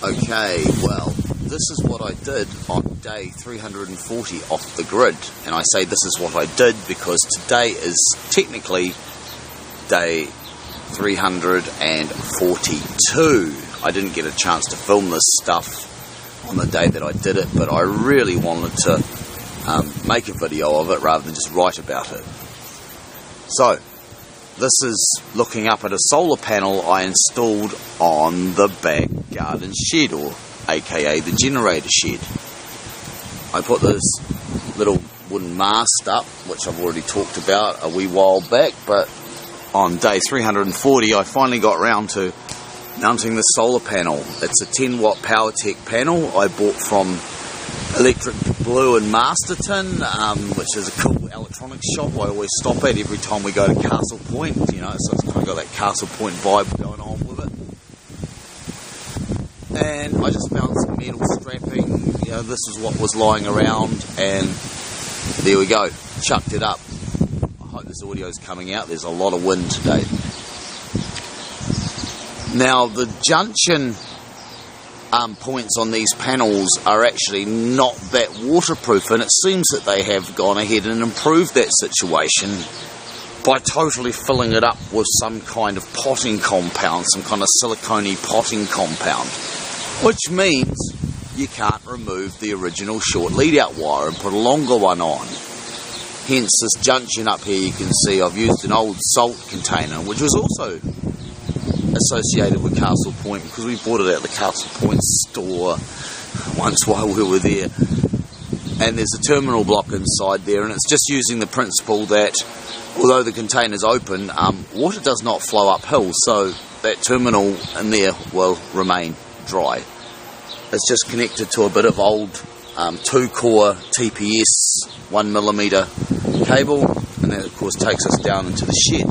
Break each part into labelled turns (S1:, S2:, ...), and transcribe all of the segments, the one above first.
S1: Okay, well, this is what I did on day 340 off the grid. And I say this is what I did because today is technically day 342. I didn't get a chance to film this stuff on the day that I did it, but I really wanted to make a video of it rather than just write about it. So, this is looking up at a solar panel I installed on the back garden shed, or aka the generator shed. I put this little wooden mast up, which I've already talked about a wee while back, but on day 340 I finally got round to mounting the solar panel. It's a 10 watt PowerTech panel I bought from Electric Blue in Masterton, which is a cool electronics shop I always stop at every time we go to Castle Point, you know, so it's kind of got that Castle Point vibe going on with it. And I just found some metal strapping, you know, this is what was lying around, and there we go, chucked it up. I hope this audio is coming out, there's a lot of wind today. Now the junction points on these panels are actually not that waterproof, and it seems that they have gone ahead and improved that situation by totally filling it up with some kind of potting compound, some kind of silicone potting compound, which means you can't remove the original short lead out wire and put a longer one on. Hence this junction up here, you can see I've used an old salt container, which was also associated with Castle Point because we bought it at the Castle Point store once while we were there, and there's a terminal block inside there, and it's just using the principle that although the container's open, water does not flow uphill, so that terminal in there will remain dry. It's just connected to a bit of old 2-core TPS 1mm cable, and that of course takes us down into the shed.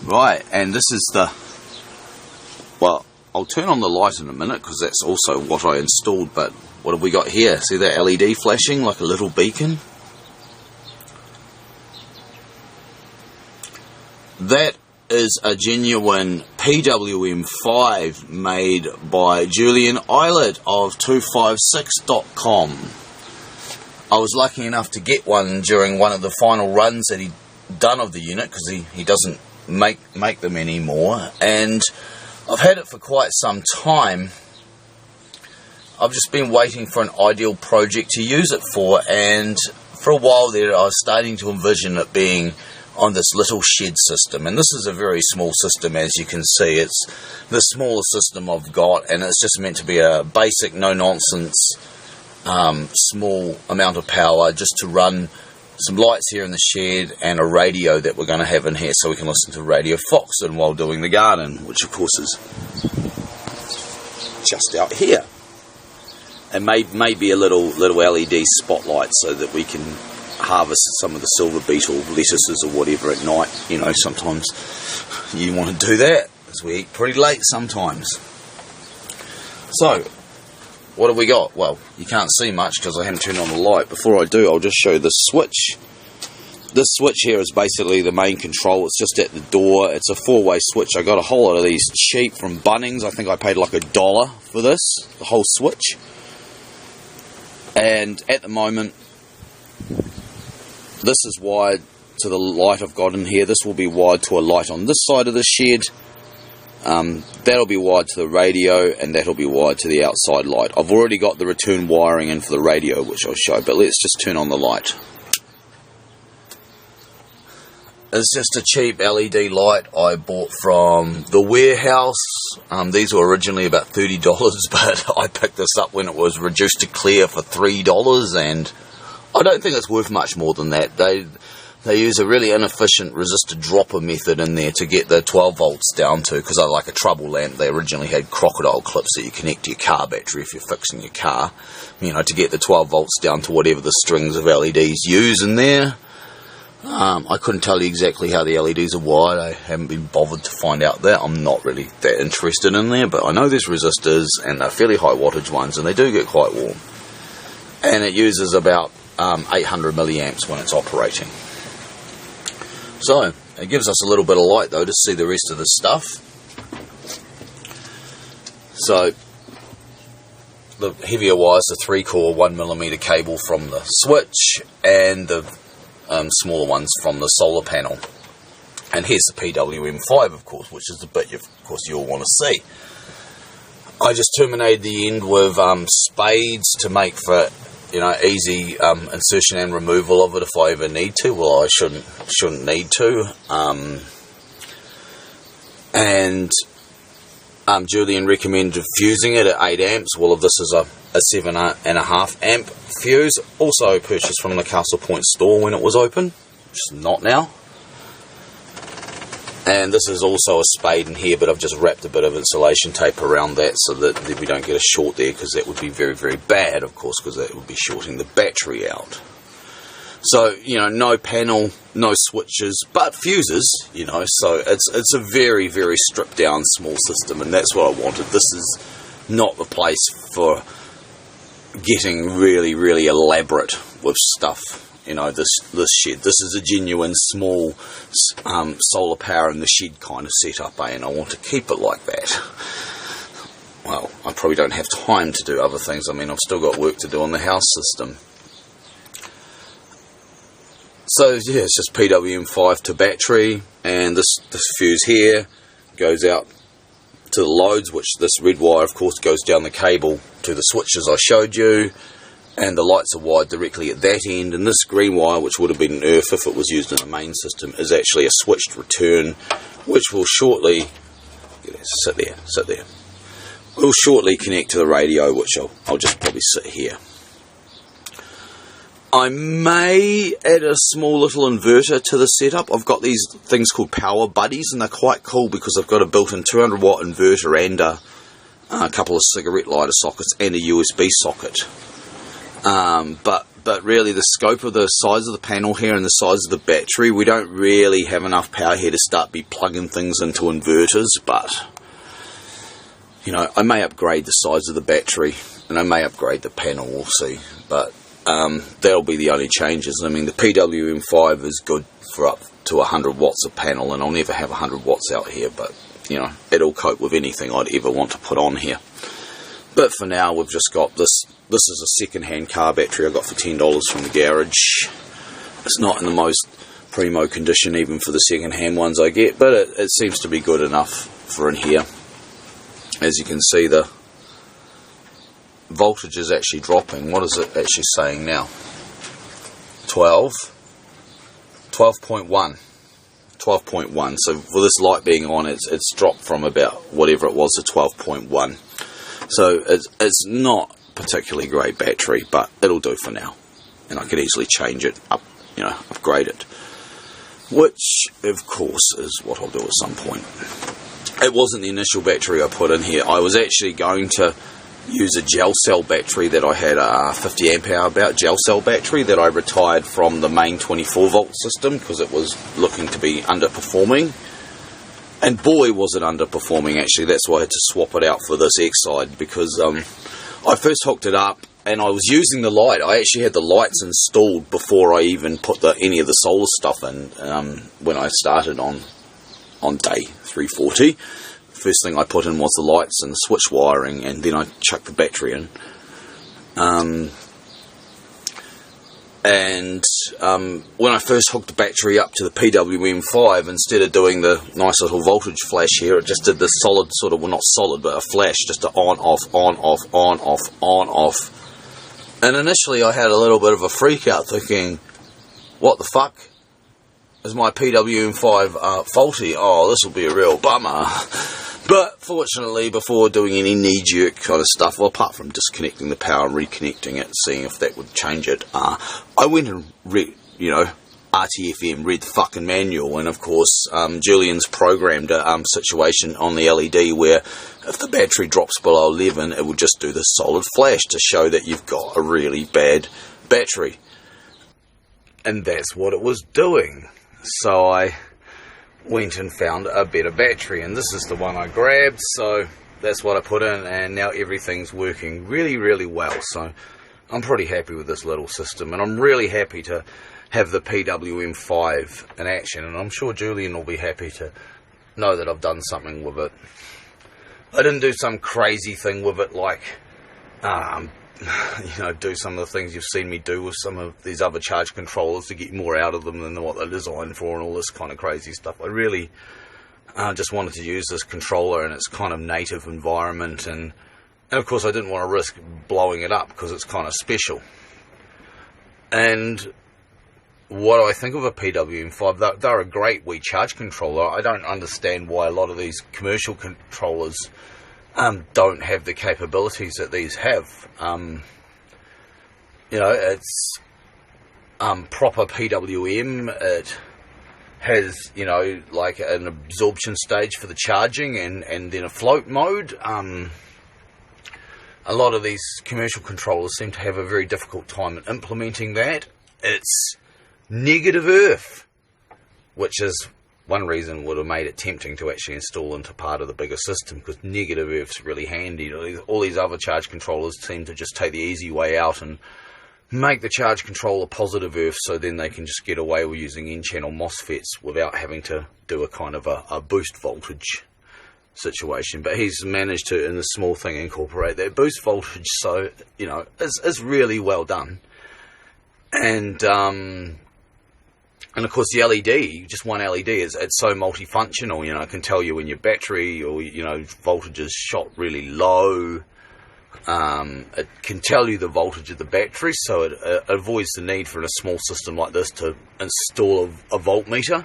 S1: Right, and this is the, well, I'll turn on the light in a minute because that's also what I installed, but what have we got here? See that LED flashing like a little beacon? That is a genuine PWM5 made by Julian Eilert of 256.com. I was lucky enough to get one during one of the final runs that he'd done of the unit because he doesn't make them anymore, and I've had it for quite some time. I've just been waiting for an ideal project to use it for, and for a while there I was starting to envision it being on this little shed system, and this is a very small system, as you can see. It's the smallest system I've got, and it's just meant to be a basic no-nonsense small amount of power just to run some lights here in the shed and a radio that we're going to have in here so we can listen to Radio Foxton while doing the garden, which of course is just out here. And maybe a little LED spotlight so that we can harvest some of the silver beetle lettuces or whatever at night. You know, sometimes you want to do that because we eat pretty late sometimes. So, what have we got? Well, you can't see much because I haven't turned on the light. Before I do, I'll just show you the switch. This switch here is basically the main control. It's just at the door. It's a 4-way switch. I got a whole lot of these cheap from Bunnings. I think I paid like $1 for this, the whole switch. And at the moment, this is wired to the light I've got in here. This will be wired to a light on this side of the shed. That'll be wired to the radio, and that'll be wired to the outside light. I've already got the return wiring in for the radio, which I'll show, but let's just turn on the light. It's just a cheap LED light I bought from the warehouse. These were originally about $30, but I picked this up when it was reduced to clear for $3, and I don't think it's worth much more than that. They use a really inefficient resistor dropper method in there to get the 12 volts down to, because I like a trouble lamp, they originally had crocodile clips that you connect to your car battery if you're fixing your car, you know, to get the 12 volts down to whatever the strings of LEDs use in there. I couldn't tell you exactly how the LEDs are wired. I haven't been bothered to find out that. I'm not really that interested in there, but I know there's resistors, and they're fairly high wattage ones, and they do get quite warm. And it uses about 800 milliamps when it's operating. So, it gives us a little bit of light though to see the rest of the stuff. So the heavier wires, the 3-core 1mm cable from the switch, and the smaller ones from the solar panel. And here's the PWM5, of course, which is the bit you'll want to see. I just terminated the end with spades to make for easy insertion and removal of it if I ever need to. Well, I shouldn't need to. And Julian recommended fusing it at 8 amps. Well, this is a 7.5 amp fuse, also purchased from the Castle Point store when it was open, which is not now. And this is also a spade in here, but I've just wrapped a bit of insulation tape around that so that we don't get a short there, because that would be very, very bad, of course, because that would be shorting the battery out. So, no panel, no switches, but fuses, so it's a very, very stripped down small system, and that's what I wanted. This is not the place for getting really, really elaborate with stuff. This shed. This is a genuine small solar power in the shed kind of setup, and I want to keep it like that. Well, I probably don't have time to do other things. I mean, I've still got work to do on the house system. So yeah, it's just PWM5 to battery, and this fuse here goes out to the loads, which this red wire, of course, goes down the cable to the switches I showed you. And the lights are wired directly at that end, and this green wire, which would have been an earth if it was used in the main system, is actually a switched return, which will shortly sit there. Will shortly connect to the radio, which I'll just probably sit here. I may add a small little inverter to the setup. I've got these things called power buddies, and they're quite cool because I've got a built-in 200 watt inverter and a couple of cigarette lighter sockets and a USB socket. But really the scope of the size of the panel here and the size of the battery, we don't really have enough power here to start plugging things into inverters, but I may upgrade the size of the battery and I may upgrade the panel, we'll see, but that'll be the only changes. I mean, the PWM5 is good for up to 100 watts a panel, and I'll never have 100 watts out here, but it'll cope with anything I'd ever want to put on here. But for now, we've just got this. This is a second-hand car battery I got for $10 from the garage. It's not in the most primo condition, even for the second-hand ones I get, but it seems to be good enough for in here. As you can see, the voltage is actually dropping. What is it actually saying now? 12.1. 12.1. So for this light being on, it's dropped from about whatever it was to 12.1. So it's not particularly great battery, but it'll do for now, and I could easily change it up, upgrade it, which of course is what I'll do at some point. It wasn't the initial battery I put in here. I was actually going to use a gel cell battery that I had, a 50 amp hour gel cell battery that I retired from the main 24 volt system because it was looking to be underperforming. And boy, was it underperforming, actually. That's why I had to swap it out for this X-side, because I first hooked it up and I was using the light. I actually had the lights installed before I even put any of the solar stuff in when I started on day 340. First thing I put in was the lights and the switch wiring, and then I chucked the battery in. And when I first hooked the battery up to the PWM5, instead of doing the nice little voltage flash here, it just did this solid sort of, well, not solid, but a flash, just a on, off, on, off, on, off, on, off. And initially I had a little bit of a freak out, thinking, what the fuck? Is my PWM5 faulty? Oh, this will be a real bummer. But fortunately, before doing any knee-jerk kind of stuff, well, apart from disconnecting the power and reconnecting it, seeing if that would change it, I went and read, RTFM, read the fucking manual, and of course, Julian's programmed a situation on the LED where if the battery drops below 11, it will just do the solid flash to show that you've got a really bad battery. And that's what it was doing. So I went and found a better battery, and this is the one I grabbed, so that's what I put in, and now everything's working really, really well. So I'm pretty happy with this little system, and I'm really happy to have the PWM5 in action, and I'm sure Julian will be happy to know that I've done something with it. I didn't do some crazy thing with it like, do some of the things you've seen me do with some of these other charge controllers to get more out of them than what they're designed for and all this kind of crazy stuff. I really just wanted to use this controller in its kind of native environment, and of course I didn't want to risk blowing it up because it's kind of special. And what do I think of a PWM5? They're a great wee charge controller. I don't understand why a lot of these commercial controllers don't have the capabilities that these have. It's proper PWM. It has, like an absorption stage for the charging and then a float mode. A lot of these commercial controllers seem to have a very difficult time in implementing that. It's negative earth, which is one reason would have made it tempting to actually install into part of the bigger system, because negative earth's really handy. All these other charge controllers seem to just take the easy way out and make the charge controller positive earth, so then they can just get away with using N-channel MOSFETs without having to do a kind of a boost voltage situation. But he's managed to, in the small thing, incorporate that boost voltage, so, it's really well done. And of course the LED, just one LED, it's so multifunctional. It can tell you when your battery or voltage is shot really low. It can tell you the voltage of the battery, so it avoids the need for, in a small system like this, to install a voltmeter.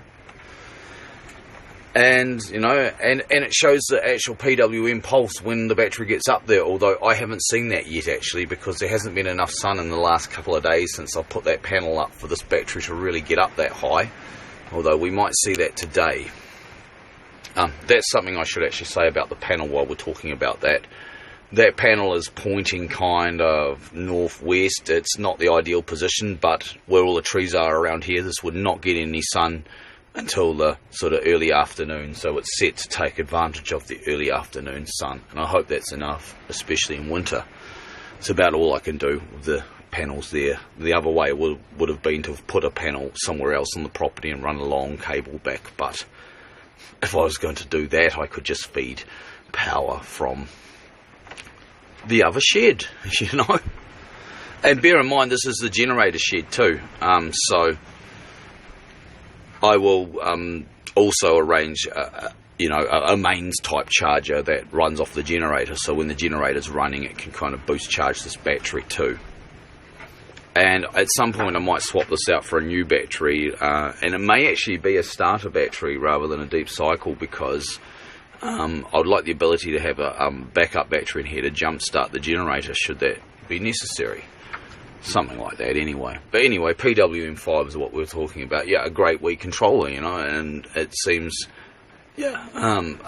S1: And and it shows the actual PWM pulse when the battery gets up there, although I haven't seen that yet actually, because there hasn't been enough sun in the last couple of days since I put that panel up for this battery to really get up that high, although we might see that today. That's something I should actually say about the panel while we're talking about that. That panel is pointing kind of northwest. It's not the ideal position, but where all the trees are around here, this would not get any sun until the sort of early afternoon, so it's set to take advantage of the early afternoon sun, and I hope that's enough, especially in winter. It's about all I can do with the panels there. The other way would have been to have put a panel somewhere else on the property and run a long cable back, but if I was going to do that, I could just feed power from the other shed, And bear in mind, this is the generator shed too, so I will also arrange, a mains type charger that runs off the generator, so when the generator's running, it can kind of boost charge this battery too. And at some point, I might swap this out for a new battery, and it may actually be a starter battery rather than a deep cycle, because I'd like the ability to have a backup battery in here to jumpstart the generator should that be necessary. Something like that anyway. But anyway, PWM5 is what we're talking about. Yeah, a great wee controller, and it seems, to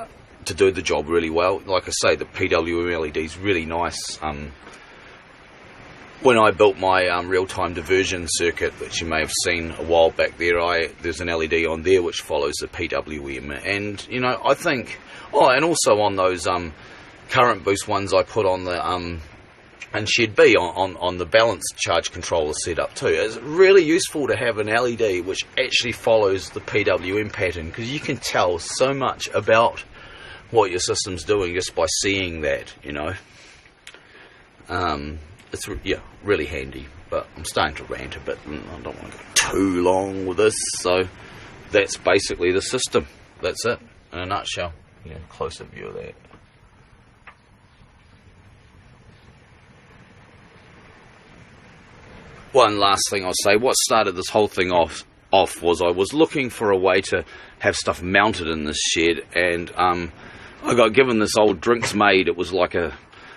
S1: do the job really well. Like I say, the PWM LED is really nice. When I built my real-time diversion circuit, which you may have seen a while back there's an LED on there which follows the PWM. And, I think, and also on those current boost ones I put on the and shed B on the balanced charge controller setup too. It's really useful to have an LED which actually follows the PWM pattern, because you can tell so much about what your system's doing just by seeing that, It's really handy, but I'm starting to rant a bit and I don't want to go too long with this, so that's basically the system. That's it in a nutshell. Closer view of that. One last thing I'll say, what started this whole thing off was I was looking for a way to have stuff mounted in this shed, and I got given this old Drinkmaid. It was like a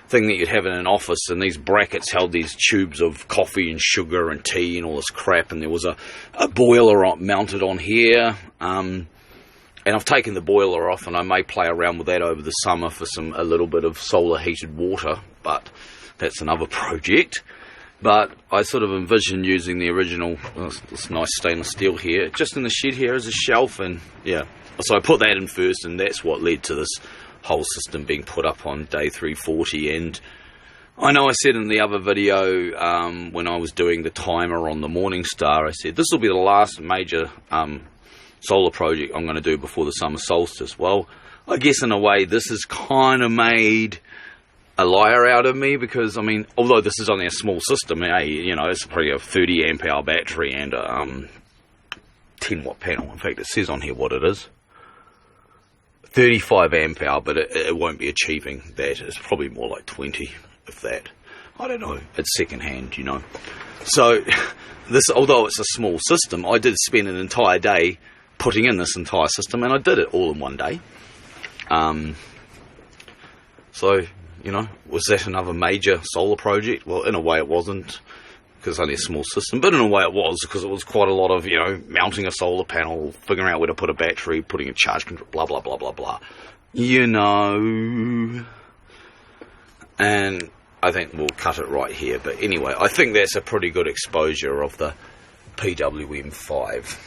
S1: thing that you'd have in an office, and these brackets held these tubes of coffee and sugar and tea and all this crap, and there was a boiler mounted on here, and I've taken the boiler off, and I may play around with that over the summer for a little bit of solar heated water, but that's another project. But I sort of envisioned using the original, this nice stainless steel here, just in the shed here as a shelf, and so I put that in first, and that's what led to this whole system being put up on day 340. And I know I said in the other video, when I was doing the timer on the Morningstar, I said this will be the last major solar project I'm going to do before the summer solstice. Well,
S2: I guess in a way this has kind of made a liar out of me, because, I mean, although this is only a small system, you know, it's probably a 30 amp hour battery and a 10 watt panel. In fact, it says on here what it is. 35 amp hour, but it won't be achieving that. It's probably more like 20, if that. I don't know. It's second hand, you know. So, this, although it's a small system, I did spend an entire day putting in this entire system, and I did it all in one day. So, you know, was that another major solar project? Well, in a way it wasn't, because it's only a small system, but in a way it was, because it was quite a lot of, you know, mounting a solar panel, figuring out where to put a battery, putting a charge control, blah, blah, blah, blah, blah. You know. And I think we'll cut it right here. But anyway, I think that's a pretty good exposure of the PWM5.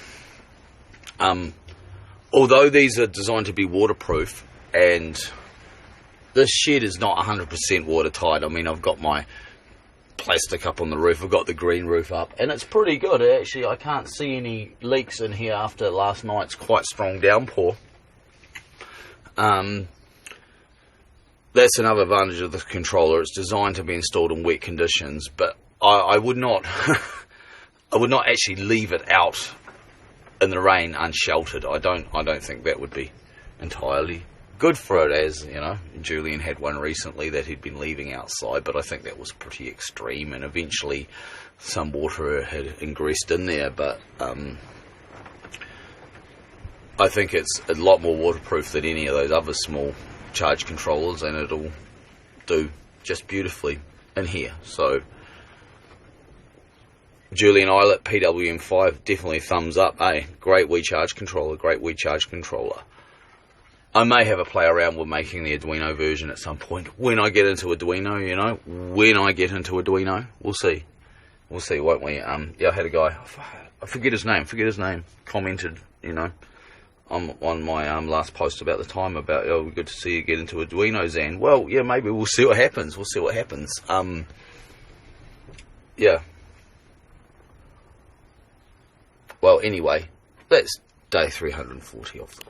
S2: Although these are designed to be waterproof, and this shed is not 100% watertight. I mean, I've got my plastic up on the roof, I've got the green roof up, and it's pretty good. Actually, I can't see any leaks in here after last night's quite strong downpour. That's another advantage of the controller. It's designed to be installed in wet conditions, but I would not I would not actually leave it out in the rain unsheltered. I don't think that would be entirely good for it, as, you know, Julian had one recently that he'd been leaving outside, but I think that was pretty extreme, and eventually some water had ingressed in there, but I think it's a lot more waterproof than any of those other small charge controllers, and it'll do just beautifully in here. So Julian Eilert, PWM5, definitely thumbs up. Great wee charge controller, great wee charge controller. I may have a play around with making the Arduino version at some point. When I get into Arduino, you know, when I get into Arduino, we'll see. We'll see, won't we? Yeah, I had a guy, I forget his name, commented, you know, on my last post about the time about, oh, good to see you get into Arduino, Zan. Well, yeah, maybe we'll see what happens. We'll see what happens. Yeah. Well, anyway, that's day 340 off the